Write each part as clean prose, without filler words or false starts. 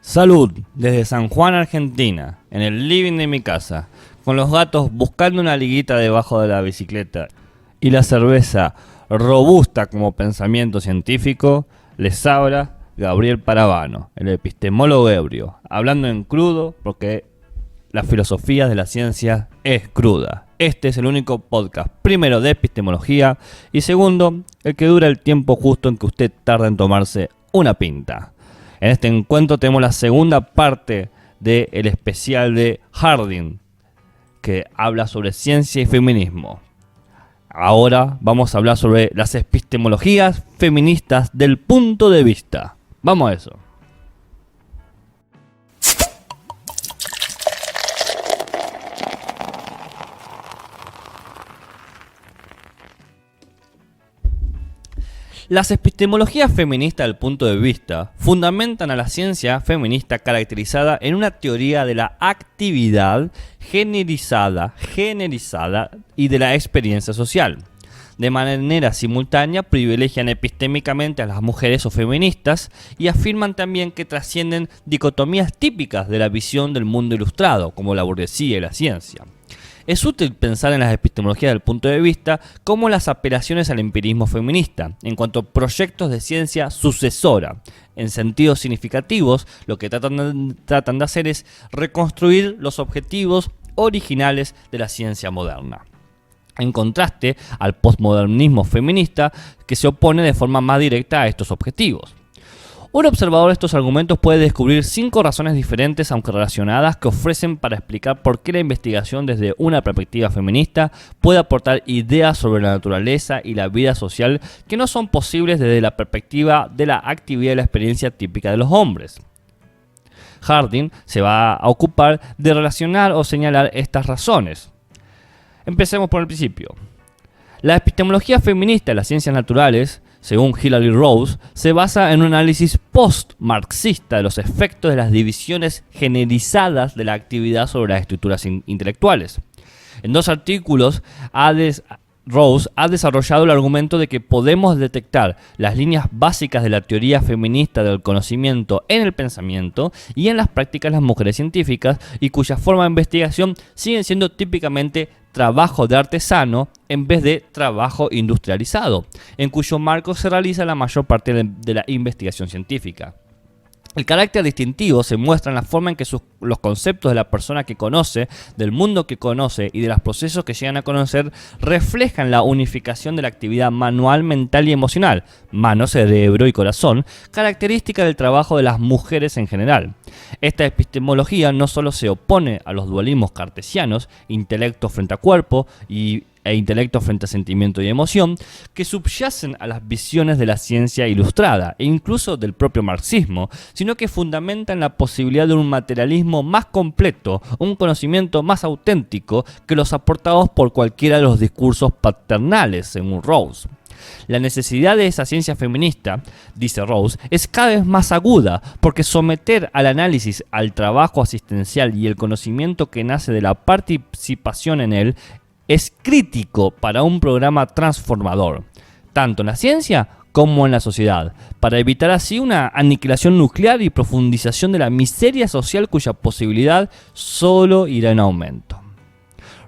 Salud, desde San Juan, Argentina, en el living de mi casa, con los gatos buscando una liguita debajo de la bicicleta y la cerveza robusta como pensamiento científico, les habla Gabriel Paravano, el epistemólogo ebrio, hablando en crudo porque la filosofía de la ciencia es cruda. Este es el único podcast, primero de epistemología y segundo, el que dura el tiempo justo en que usted tarda en tomarse una pinta. En este encuentro tenemos la segunda parte del especial de Harding, que habla sobre ciencia y feminismo. Ahora vamos a hablar sobre las epistemologías feministas del punto de vista. Vamos a eso. Las epistemologías feministas del punto de vista fundamentan a la ciencia feminista caracterizada en una teoría de la actividad generalizada y de la experiencia social. De manera simultánea privilegian epistémicamente a las mujeres o feministas y afirman también que trascienden dicotomías típicas de la visión del mundo ilustrado, como la burguesía y la ciencia. Es útil pensar en las epistemologías del punto de vista como las apelaciones al empirismo feminista, en cuanto a proyectos de ciencia sucesora. En sentidos significativos, lo que tratan de hacer es reconstruir los objetivos originales de la ciencia moderna, en contraste al postmodernismo feminista que se opone de forma más directa a estos objetivos. Un observador de estos argumentos puede descubrir 5 razones diferentes, aunque relacionadas, que ofrecen para explicar por qué la investigación desde una perspectiva feminista puede aportar ideas sobre la naturaleza y la vida social que no son posibles desde la perspectiva de la actividad y la experiencia típica de los hombres. Harding se va a ocupar de relacionar o señalar estas razones. Empecemos por el principio. La epistemología feminista de las ciencias naturales, según Hilary Rose, se basa en un análisis post-marxista de los efectos de las divisiones generalizadas de la actividad sobre las estructuras intelectuales. En 2 artículos, Rose ha desarrollado el argumento de que podemos detectar las líneas básicas de la teoría feminista del conocimiento en el pensamiento y en las prácticas de las mujeres científicas y cuya forma de investigación siguen siendo típicamente trabajo de artesano en vez de trabajo industrializado, en cuyo marco se realiza la mayor parte de la investigación científica. El carácter distintivo se muestra en la forma en que los conceptos de la persona que conoce, del mundo que conoce y de los procesos que llegan a conocer reflejan la unificación de la actividad manual, mental y emocional, mano, cerebro y corazón, característica del trabajo de las mujeres en general. Esta epistemología no solo se opone a los dualismos cartesianos, intelecto frente a cuerpo e intelecto frente a sentimiento y emoción, que subyacen a las visiones de la ciencia ilustrada e incluso del propio marxismo, sino que fundamentan la posibilidad de un materialismo más completo, un conocimiento más auténtico que los aportados por cualquiera de los discursos paternales, según Rose. La necesidad de esa ciencia feminista, dice Rose, es cada vez más aguda porque someter al análisis al trabajo asistencial y el conocimiento que nace de la participación en él es crítico para un programa transformador, tanto en la ciencia como en la sociedad, para evitar así una aniquilación nuclear y profundización de la miseria social cuya posibilidad solo irá en aumento.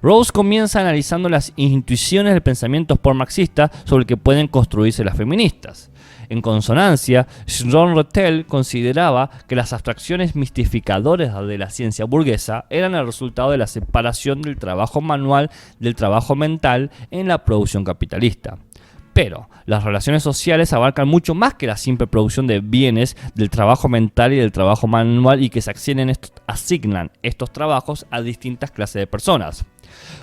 Rose comienza analizando las intuiciones del pensamiento postmarxista sobre el que pueden construirse las feministas. En consonancia, Jean Rethel consideraba que las abstracciones mistificadoras de la ciencia burguesa eran el resultado de la separación del trabajo manual del trabajo mental en la producción capitalista. Pero las relaciones sociales abarcan mucho más que la simple producción de bienes del trabajo mental y del trabajo manual y que se asignan estos trabajos a distintas clases de personas.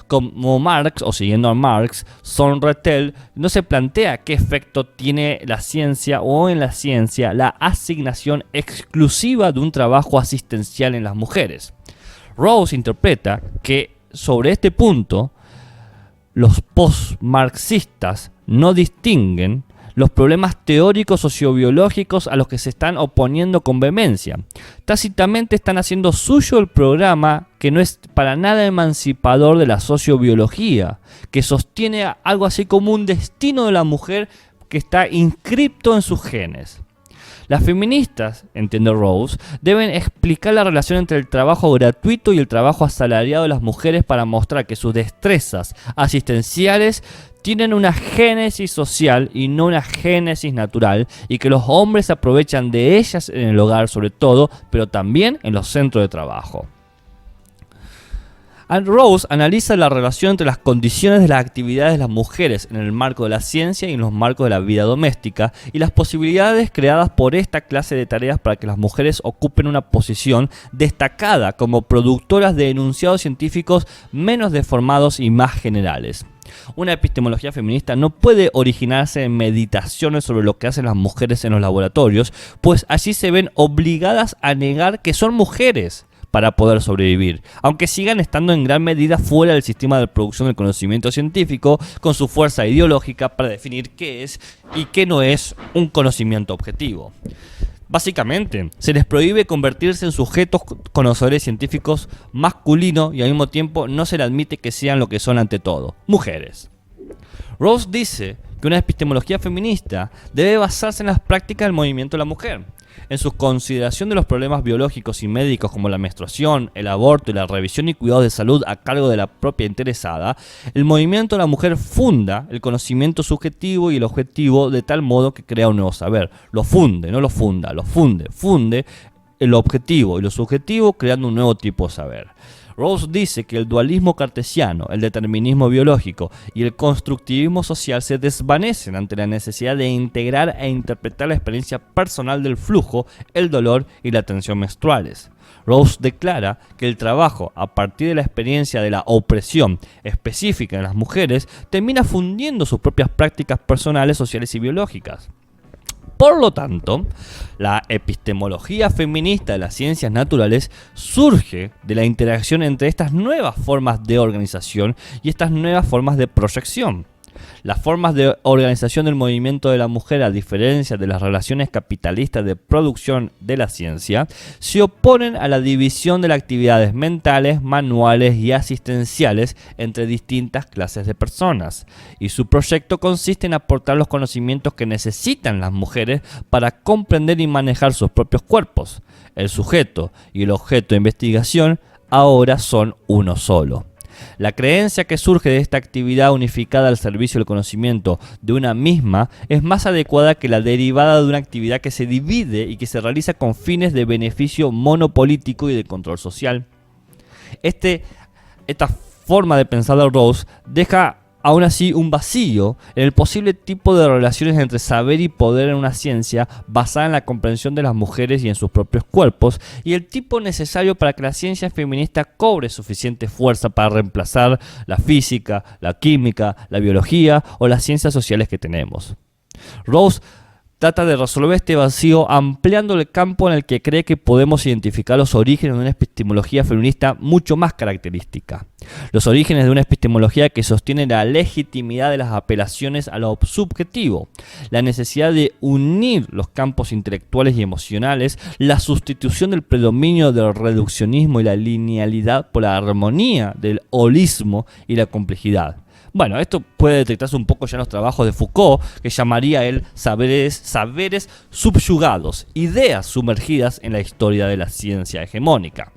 Como Marx, o siguiendo a Marx, Jean Rethel no se plantea qué efecto tiene la ciencia o en la ciencia la asignación exclusiva de un trabajo asistencial en las mujeres. Rose interpreta que sobre este punto los postmarxistas no distinguen los problemas teóricos sociobiológicos a los que se están oponiendo con vehemencia. Tácitamente están haciendo suyo el programa que no es para nada emancipador de la sociobiología, que sostiene algo así como un destino de la mujer que está inscripto en sus genes. Las feministas, entiende Rose, deben explicar la relación entre el trabajo gratuito y el trabajo asalariado de las mujeres para mostrar que sus destrezas asistenciales tienen una génesis social y no una génesis natural, y que los hombres se aprovechan de ellas en el hogar sobre todo, pero también en los centros de trabajo. Rose analiza la relación entre las condiciones de las actividades de las mujeres en el marco de la ciencia y en los marcos de la vida doméstica, y las posibilidades creadas por esta clase de tareas para que las mujeres ocupen una posición destacada como productoras de enunciados científicos menos deformados y más generales. Una epistemología feminista no puede originarse en meditaciones sobre lo que hacen las mujeres en los laboratorios, pues allí se ven obligadas a negar que son mujeres para poder sobrevivir, aunque sigan estando en gran medida fuera del sistema de producción del conocimiento científico, con su fuerza ideológica para definir qué es y qué no es un conocimiento objetivo. Básicamente, se les prohíbe convertirse en sujetos conocedores científicos masculinos, y al mismo tiempo no se les admite que sean lo que son ante todo, mujeres. Rose dice que una epistemología feminista debe basarse en las prácticas del movimiento de la mujer, en su consideración de los problemas biológicos y médicos como la menstruación, el aborto y la revisión y cuidado de salud a cargo de la propia interesada. El movimiento de la mujer funda el conocimiento subjetivo y el objetivo de tal modo que crea un nuevo saber. Lo funde, no lo funda, lo funde el objetivo y lo subjetivo, creando un nuevo tipo de saber. Rose dice que el dualismo cartesiano, el determinismo biológico y el constructivismo social se desvanecen ante la necesidad de integrar e interpretar la experiencia personal del flujo, el dolor y la tensión menstruales. Rose declara que el trabajo a partir de la experiencia de la opresión específica en las mujeres termina fundiendo sus propias prácticas personales, sociales y biológicas. Por lo tanto, la epistemología feminista de las ciencias naturales surge de la interacción entre estas nuevas formas de organización y estas nuevas formas de proyección. Las formas de organización del movimiento de la mujer, a diferencia de las relaciones capitalistas de producción de la ciencia, se oponen a la división de las actividades mentales, manuales y asistenciales entre distintas clases de personas, y su proyecto consiste en aportar los conocimientos que necesitan las mujeres para comprender y manejar sus propios cuerpos. El sujeto y el objeto de investigación ahora son uno solo. La creencia que surge de esta actividad unificada al servicio del conocimiento de una misma es más adecuada que la derivada de una actividad que se divide y que se realiza con fines de beneficio monopolítico y de control social. Esta forma de pensar de Rose deja aún así un vacío en el posible tipo de relaciones entre saber y poder en una ciencia basada en la comprensión de las mujeres y en sus propios cuerpos, y el tipo necesario para que la ciencia feminista cobre suficiente fuerza para reemplazar la física, la química, la biología o las ciencias sociales que tenemos. Rose trata de resolver este vacío ampliando el campo en el que cree que podemos identificar los orígenes de una epistemología feminista mucho más característica. Los orígenes de una epistemología que sostiene la legitimidad de las apelaciones a lo subjetivo, la necesidad de unir los campos intelectuales y emocionales, la sustitución del predominio del reduccionismo y la linealidad por la armonía del holismo y la complejidad. Bueno, esto puede detectarse un poco ya en los trabajos de Foucault, que llamaría él saberes subyugados, ideas sumergidas en la historia de la ciencia hegemónica.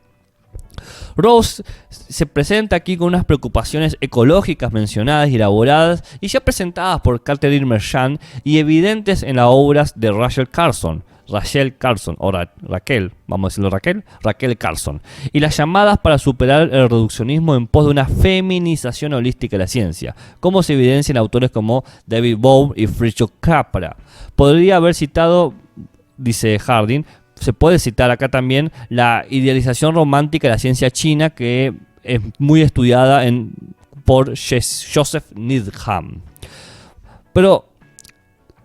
Rose se presenta aquí con unas preocupaciones ecológicas mencionadas y elaboradas y ya presentadas por Catherine Merchant y evidentes en las obras de Rachel Carson, o Raquel, vamos a decirlo Raquel Carson, y las llamadas para superar el reduccionismo en pos de una feminización holística de la ciencia, como se evidencia en autores como David Bohm y Fritjof Capra. Podría haber citado, dice Harding, se puede citar acá también la idealización romántica de la ciencia china, que es muy estudiada por Joseph Needham. Pero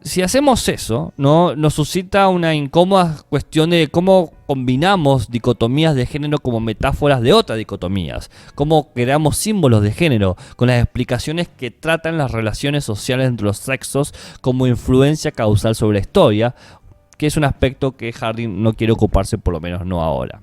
si hacemos eso, ¿no?, nos suscita una incómoda cuestión de cómo combinamos dicotomías de género como metáforas de otras dicotomías, cómo creamos símbolos de género con las explicaciones que tratan las relaciones sociales entre los sexos como influencia causal sobre la historia, que es un aspecto que Harding no quiere ocuparse, por lo menos no ahora.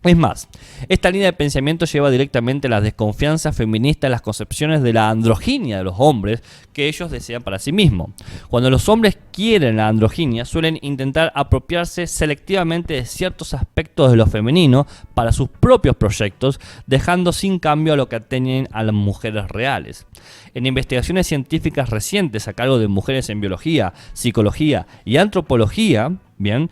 Es más, esta línea de pensamiento lleva directamente a la desconfianza feminista en las concepciones de la androginia de los hombres que ellos desean para sí mismos. Cuando los hombres quieren la androginia, suelen intentar apropiarse selectivamente de ciertos aspectos de lo femenino para sus propios proyectos, dejando sin cambio a lo que atañen a las mujeres reales. En investigaciones científicas recientes a cargo de mujeres en biología, psicología y antropología, bien,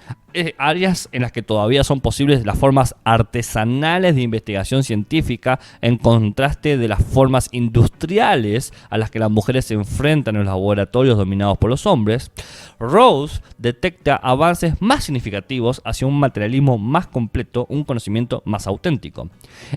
áreas en las que todavía son posibles las formas artesanales de investigación científica en contraste de las formas industriales a las que las mujeres se enfrentan en los laboratorios dominados por los hombres, Rose detecta avances más significativos hacia un materialismo más completo, un conocimiento más auténtico.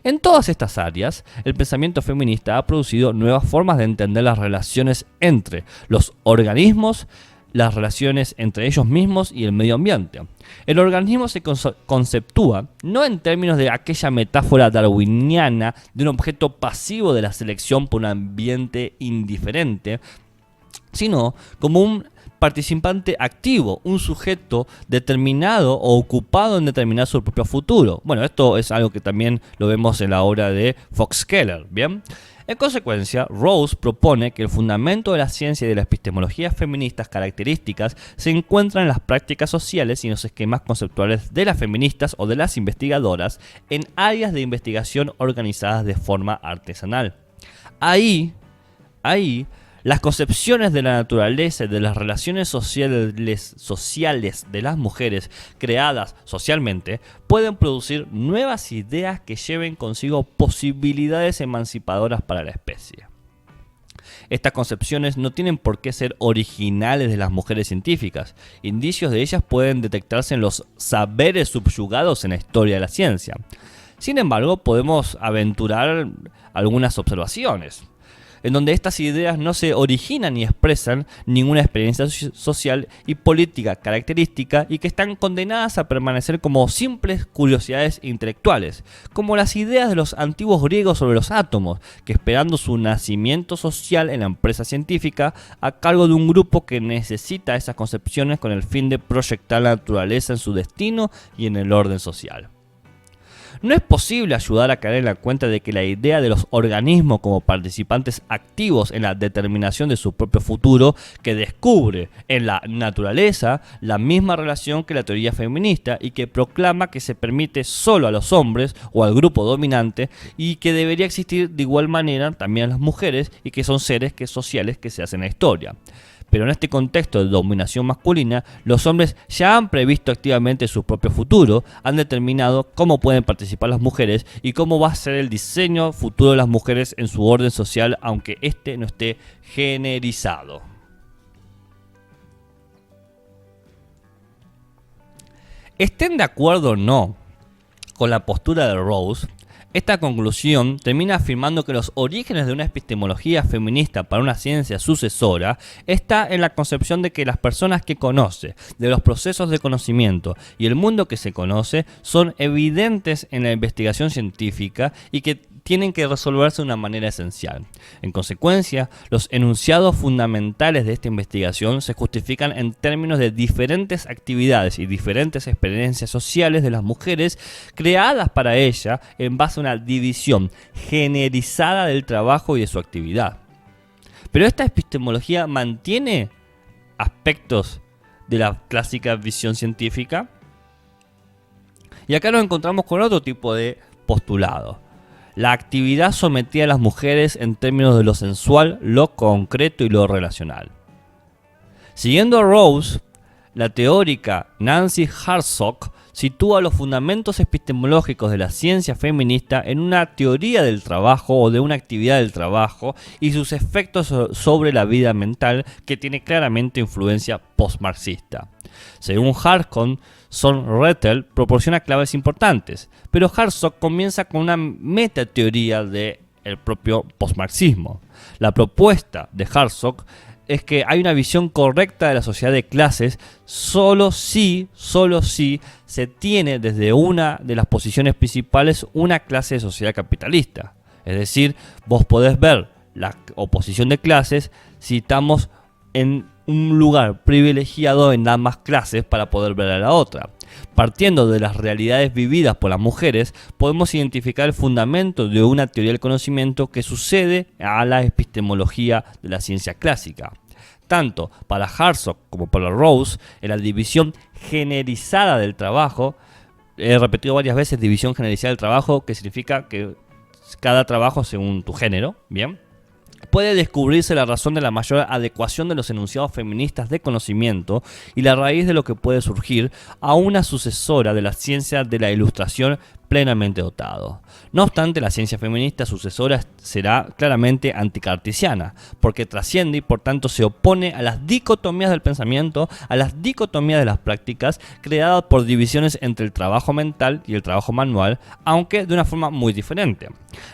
En todas estas áreas, el pensamiento feminista ha producido nuevas formas de entender las relaciones entre los organismos, las relaciones entre ellos mismos y el medio ambiente. El organismo se conceptúa no en términos de aquella metáfora darwiniana de un objeto pasivo de la selección por un ambiente indiferente, sino como un participante activo, un sujeto determinado o ocupado en determinar su propio futuro. Bueno, esto es algo que también lo vemos en la obra de Fox Keller, ¿bien? En consecuencia, Rose propone que el fundamento de la ciencia y de la epistemología feministas características se encuentran en las prácticas sociales y en los esquemas conceptuales de las feministas o de las investigadoras en áreas de investigación organizadas de forma artesanal. Ahí, las concepciones de la naturaleza y de las relaciones sociales de las mujeres creadas socialmente pueden producir nuevas ideas que lleven consigo posibilidades emancipadoras para la especie. Estas concepciones no tienen por qué ser originales de las mujeres científicas. Indicios de ellas pueden detectarse en los saberes subyugados en la historia de la ciencia. Sin embargo, podemos aventurar algunas observaciones en donde estas ideas no se originan ni expresan ninguna experiencia social y política característica y que están condenadas a permanecer como simples curiosidades intelectuales, como las ideas de los antiguos griegos sobre los átomos, que esperando su nacimiento social en la empresa científica a cargo de un grupo que necesita esas concepciones con el fin de proyectar la naturaleza en su destino y en el orden social. No es posible ayudar a caer en la cuenta de que la idea de los organismos como participantes activos en la determinación de su propio futuro, que descubre en la naturaleza la misma relación que la teoría feminista y que proclama que se permite solo a los hombres o al grupo dominante y que debería existir de igual manera también a las mujeres y que son seres sociales que se hacen en la historia. Pero en este contexto de dominación masculina, los hombres ya han previsto activamente su propio futuro, han determinado cómo pueden participar las mujeres y cómo va a ser el diseño futuro de las mujeres en su orden social, aunque este no esté generizado. Estén de acuerdo o no con la postura de Rose, esta conclusión termina afirmando que los orígenes de una epistemología feminista para una ciencia sucesora está en la concepción de que las personas que conoce, de los procesos de conocimiento y el mundo que se conoce son evidentes en la investigación científica y que tienen que resolverse de una manera esencial. En consecuencia, los enunciados fundamentales de esta investigación se justifican en términos de diferentes actividades y diferentes experiencias sociales de las mujeres creadas para ella en base a una división generalizada del trabajo y de su actividad. Pero esta epistemología mantiene aspectos de la clásica visión científica. Y acá nos encontramos con otro tipo de postulado. La actividad sometida a las mujeres en términos de lo sensual, lo concreto y lo relacional. Siguiendo a Rose, la teórica Nancy Hartsock sitúa los fundamentos epistemológicos de la ciencia feminista en una teoría del trabajo o de una actividad del trabajo y sus efectos sobre la vida mental que tiene claramente influencia postmarxista. Según Hartsock, Son Rettel proporciona claves importantes, pero Hartsock comienza con una metateoría del propio postmarxismo. La propuesta de Hartsock es que hay una visión correcta de la sociedad de clases solo si se tiene desde una de las posiciones principales una clase de sociedad capitalista. Es decir, vos podés ver la oposición de clases si estamos en un lugar privilegiado en ambas clases para poder ver a la otra. Partiendo de las realidades vividas por las mujeres, podemos identificar el fundamento de una teoría del conocimiento que sucede a la epistemología de la ciencia clásica. Tanto para Hartsock como para Rawls, en la división generalizada del trabajo, he repetido varias veces división generalizada del trabajo, que significa que cada trabajo según tu género, ¿bien? Puede descubrirse la razón de la mayor adecuación de los enunciados feministas de conocimiento y la raíz de lo que puede surgir a una sucesora de la ciencia de la ilustración plenamente dotado. No obstante, la ciencia feminista sucesora será claramente anticartesiana, porque trasciende y por tanto se opone a las dicotomías del pensamiento, a las dicotomías de las prácticas creadas por divisiones entre el trabajo mental y el trabajo manual, aunque de una forma muy diferente.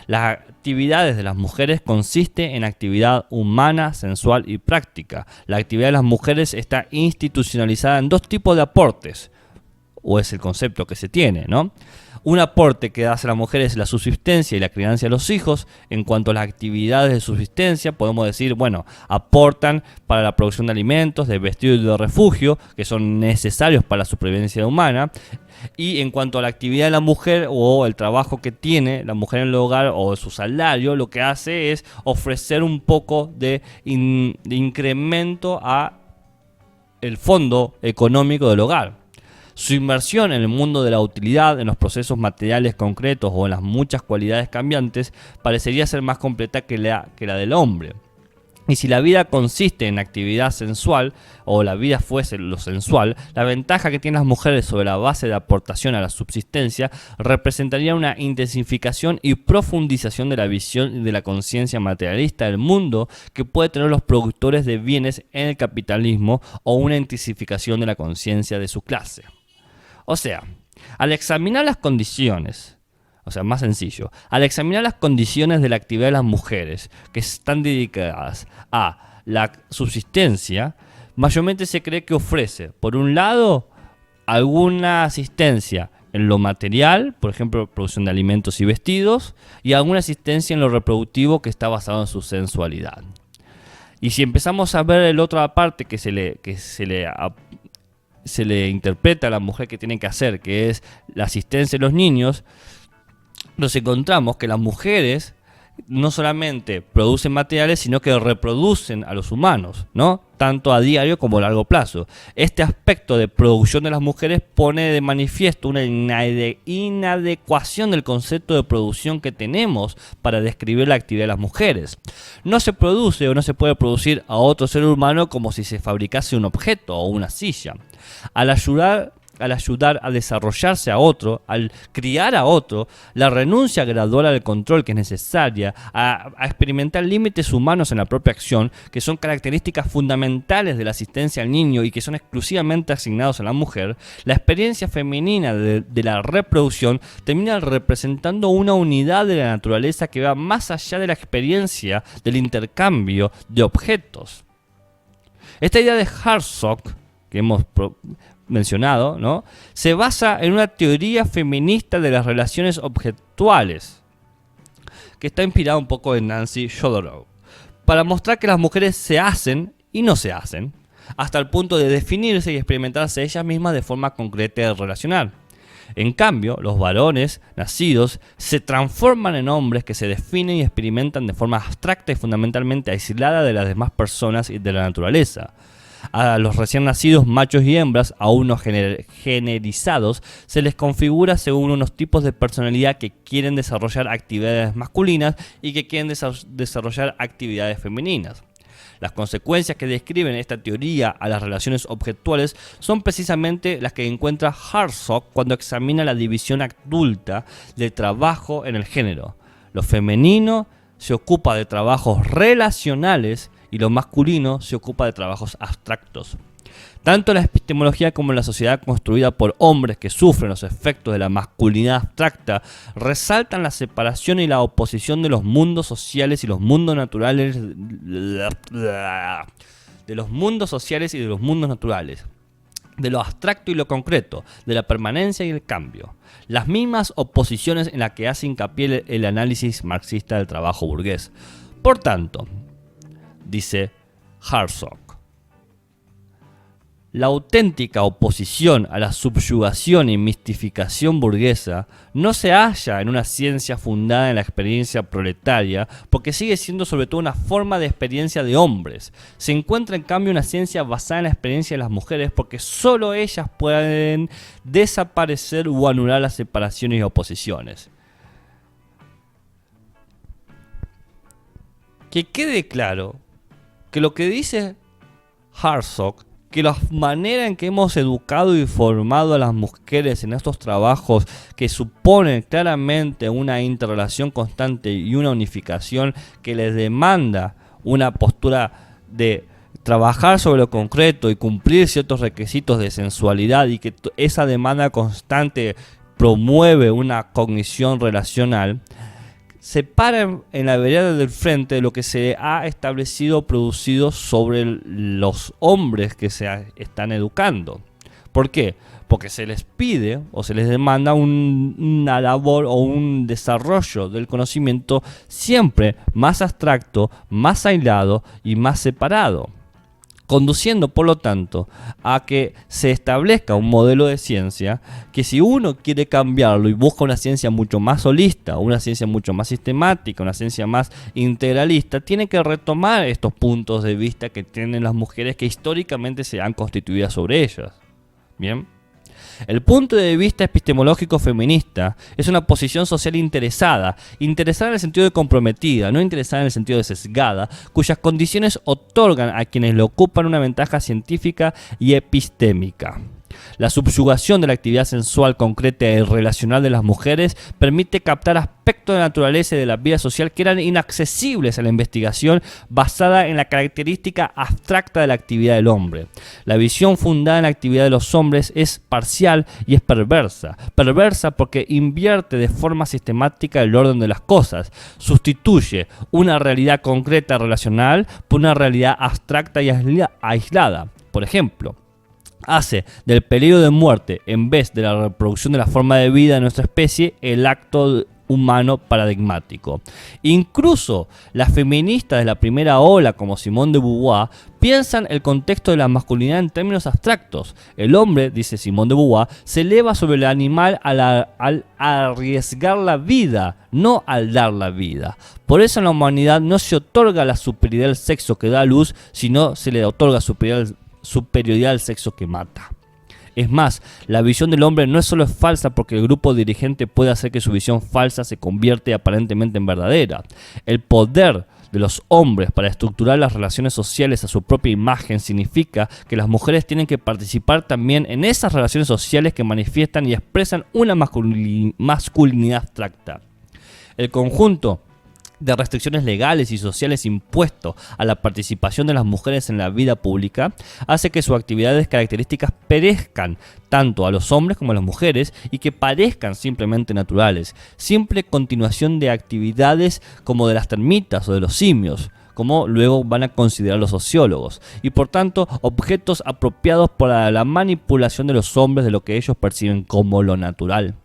Las actividades de las mujeres consisten en actividad humana, sensual y práctica. La actividad de las mujeres está institucionalizada en dos tipos de aportes, o es el concepto que se tiene, ¿no? Un aporte que hace a las mujeres es la subsistencia y la crianza de los hijos. En cuanto a las actividades de subsistencia, podemos decir, bueno, aportan para la producción de alimentos, de vestido y de refugio, que son necesarios para la supervivencia humana. Y en cuanto a la actividad de la mujer o el trabajo que tiene la mujer en el hogar o su salario, lo que hace es ofrecer un poco de incremento a el fondo económico del hogar. Su inmersión en el mundo de la utilidad, en los procesos materiales concretos o en las muchas cualidades cambiantes, parecería ser más completa que la del hombre. Y si la vida consiste en actividad sensual, o la vida fuese lo sensual, la ventaja que tienen las mujeres sobre la base de aportación a la subsistencia representaría una intensificación y profundización de la visión y de la conciencia materialista del mundo que puede tener los productores de bienes en el capitalismo, o una intensificación de la conciencia de su clase. O sea, al examinar las condiciones, más sencillo, al examinar las condiciones de la actividad de las mujeres que están dedicadas a la subsistencia, mayormente se cree que ofrece, por un lado, alguna asistencia en lo material, por ejemplo, producción de alimentos y vestidos, y alguna asistencia en lo reproductivo que está basado en su sensualidad. Y si empezamos a ver la otra parte que se le interpreta a la mujer que tiene que hacer, que es la asistencia de los niños, nos encontramos que las mujeres no solamente producen materiales, sino que reproducen a los humanos, ¿no? Tanto a diario como a largo plazo. Este aspecto de producción de las mujeres pone de manifiesto una inadecuación del concepto de producción que tenemos para describir la actividad de las mujeres. No se produce o no se puede producir a otro ser humano como si se fabricase un objeto o una silla. Al ayudar a desarrollarse a otro, al criar a otro, la renuncia gradual al control que es necesaria, a experimentar límites humanos en la propia acción, que son características fundamentales de la asistencia al niño y que son exclusivamente asignados a la mujer, la experiencia femenina de la reproducción termina representando una unidad de la naturaleza que va más allá de la experiencia del intercambio de objetos. Esta idea de Hartsock, que hemos mencionado, ¿no?, se basa en una teoría feminista de las relaciones objetuales, que está inspirada un poco en Nancy Jodorowsky, para mostrar que las mujeres se hacen y no se hacen, hasta el punto de definirse y experimentarse ellas mismas de forma concreta y relacional. En cambio, los varones nacidos se transforman en hombres que se definen y experimentan de forma abstracta y fundamentalmente aislada de las demás personas y de la naturaleza. A los recién nacidos machos y hembras, aún no generizados, se les configura según unos tipos de personalidad que quieren desarrollar actividades masculinas y que quieren desarrollar actividades femeninas. Las consecuencias que describen esta teoría a las relaciones objetuales son precisamente las que encuentra Hartsock cuando examina la división adulta del trabajo en el género. Lo femenino se ocupa de trabajos relacionales y lo masculino se ocupa de trabajos abstractos. Tanto la epistemología como la sociedad construida por hombres que sufren los efectos de la masculinidad abstracta resaltan la separación y la oposición de los mundos sociales y los mundos naturales, de los mundos sociales y de los mundos naturales, de lo abstracto y lo concreto, de la permanencia y el cambio. Las mismas oposiciones en las que hace hincapié el análisis marxista del trabajo burgués. Por tanto, dice Hartsock, La auténtica oposición a la subyugación y mistificación burguesa no se halla en una ciencia fundada en la experiencia proletaria, porque sigue siendo sobre todo una forma de experiencia de hombres. Se encuentra en cambio una ciencia basada en la experiencia de las mujeres, porque solo ellas pueden desaparecer o anular las separaciones y oposiciones. Que quede claro que lo que dice Hartsock, que la manera en que hemos educado y formado a las mujeres en estos trabajos que suponen claramente una interrelación constante y una unificación que les demanda una postura de trabajar sobre lo concreto y cumplir ciertos requisitos de sensualidad, y que esa demanda constante promueve una cognición relacional, se para en la vereda del frente de lo que se ha establecido producido sobre los hombres que se están educando. ¿Por qué? Porque se les pide o se les demanda una labor o un desarrollo del conocimiento siempre más abstracto, más aislado y más separado, conduciendo por lo tanto a que se establezca un modelo de ciencia que, si uno quiere cambiarlo y busca una ciencia mucho más holista, una ciencia mucho más sistemática, una ciencia más integralista, tiene que retomar estos puntos de vista que tienen las mujeres que históricamente se han constituido sobre ellas. Bien. El punto de vista epistemológico feminista es una posición social interesada en el sentido de comprometida, no interesada en el sentido de sesgada, cuyas condiciones otorgan a quienes le ocupan una ventaja científica y epistémica. La subyugación de la actividad sensual concreta y relacional de las mujeres permite captar aspectos de la naturaleza y de la vida social que eran inaccesibles a la investigación basada en la característica abstracta de la actividad del hombre. La visión fundada en la actividad de los hombres es parcial y es perversa. Perversa porque invierte de forma sistemática el orden de las cosas, sustituye una realidad concreta relacional por una realidad abstracta y aislada. Por ejemplo, hace del peligro de muerte, en vez de la reproducción de la forma de vida de nuestra especie, el acto humano paradigmático. Incluso las feministas de la primera ola, como Simone de Beauvoir, piensan el contexto de la masculinidad en términos abstractos. El hombre, dice Simone de Beauvoir, se eleva sobre el animal al arriesgar la vida, no al dar la vida. Por eso en la humanidad no se otorga la superioridad del sexo que da luz, sino se le otorga superioridad al sexo que mata. Es más, la visión del hombre no es solo falsa porque el grupo dirigente puede hacer que su visión falsa se convierte aparentemente en verdadera. El poder de los hombres para estructurar las relaciones sociales a su propia imagen significa que las mujeres tienen que participar también en esas relaciones sociales que manifiestan y expresan una masculinidad abstracta. El conjunto de restricciones legales y sociales impuestos a la participación de las mujeres en la vida pública hace que sus actividades características perezcan tanto a los hombres como a las mujeres y que parezcan simplemente naturales, simple continuación de actividades como de las termitas o de los simios, como luego van a considerar los sociólogos, y por tanto objetos apropiados para la manipulación de los hombres de lo que ellos perciben como lo natural.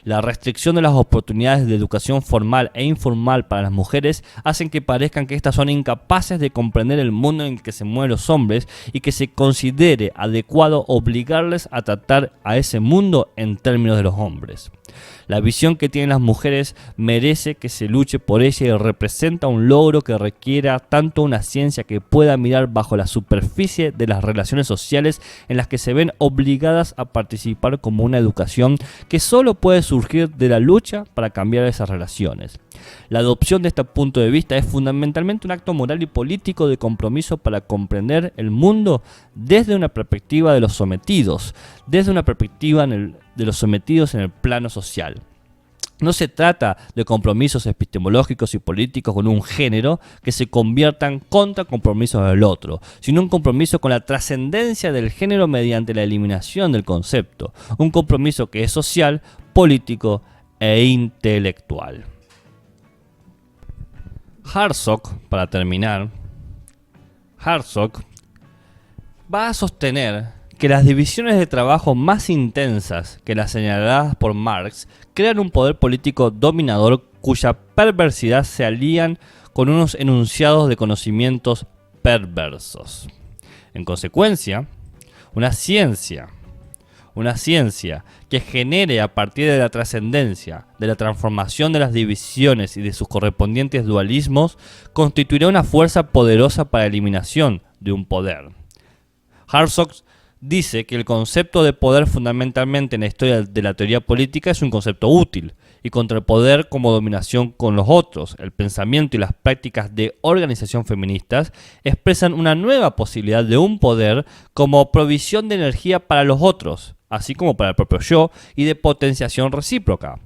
La restricción de las oportunidades de educación formal e informal para las mujeres hacen que parezcan que éstas son incapaces de comprender el mundo en el que se mueven los hombres y que se considere adecuado obligarles a tratar a ese mundo en términos de los hombres. La visión que tienen las mujeres merece que se luche por ella y representa un logro que requiera tanto una ciencia que pueda mirar bajo la superficie de las relaciones sociales en las que se ven obligadas a participar, como una educación que solo puede surgir de la lucha para cambiar esas relaciones. La adopción de este punto de vista es fundamentalmente un acto moral y político de compromiso para comprender el mundo desde una perspectiva de los sometidos, desde una perspectiva de los sometidos en el plano social. No se trata de compromisos epistemológicos y políticos con un género que se conviertan contra compromisos del otro, sino un compromiso con la trascendencia del género mediante la eliminación del concepto, un compromiso que es social, político e intelectual. Hartsock, para terminar, Hartsock va a sostener que las divisiones de trabajo más intensas que las señaladas por Marx crean un poder político dominador cuya perversidad se alían con unos enunciados de conocimientos perversos. En consecuencia, Una ciencia que genere a partir de la trascendencia, de la transformación de las divisiones y de sus correspondientes dualismos, constituirá una fuerza poderosa para la eliminación de un poder. Hartog dice que el concepto de poder fundamentalmente en la historia de la teoría política es un concepto útil, y contra el poder como dominación con los otros, el pensamiento y las prácticas de organización feministas expresan una nueva posibilidad de un poder como provisión de energía para los otros, así como para el propio yo, y de potenciación recíproca.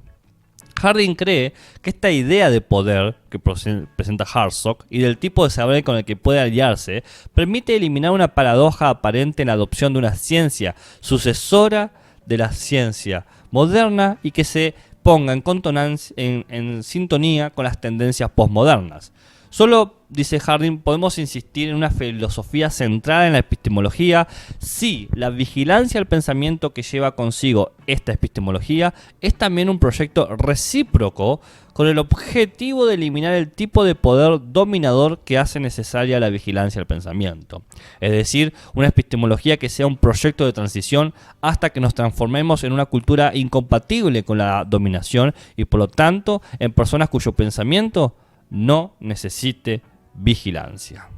Harding cree que esta idea de poder que presenta Hartog y del tipo de saber con el que puede aliarse permite eliminar una paradoja aparente en la adopción de una ciencia sucesora de la ciencia moderna y que se ponga en sintonía con las tendencias postmodernas. Solo, dice Harding, podemos insistir en una filosofía centrada en la epistemología si la vigilancia al pensamiento que lleva consigo esta epistemología es también un proyecto recíproco con el objetivo de eliminar el tipo de poder dominador que hace necesaria la vigilancia al pensamiento. Es decir, una epistemología que sea un proyecto de transición hasta que nos transformemos en una cultura incompatible con la dominación y por lo tanto en personas cuyo pensamiento no necesite vigilancia.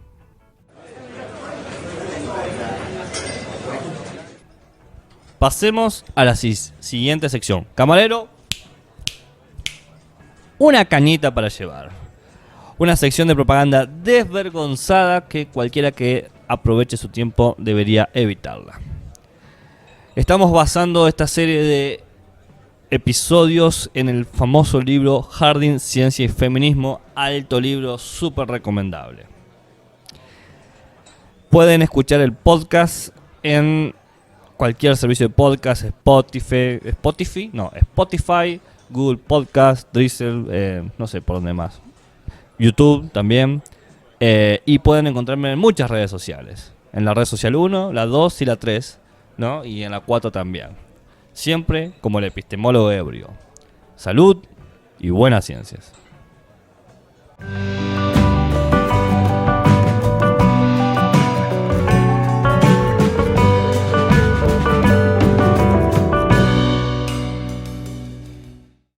Pasemos a la siguiente sección. Camarero, una cañita para llevar. Una sección de propaganda desvergonzada que cualquiera que aproveche su tiempo debería evitarla. Estamos basando esta serie de episodios en el famoso libro Harding, Ciencia y Feminismo, alto libro, súper recomendable. Pueden escuchar el podcast en cualquier servicio de podcast, Spotify, Google Podcast, Drizzle, no sé por dónde más, YouTube también, y pueden encontrarme en muchas redes sociales, en la red social 1, la 2 y la 3, ¿no? Y en la 4 también. Siempre como el epistemólogo ebrio. Salud y buenas ciencias.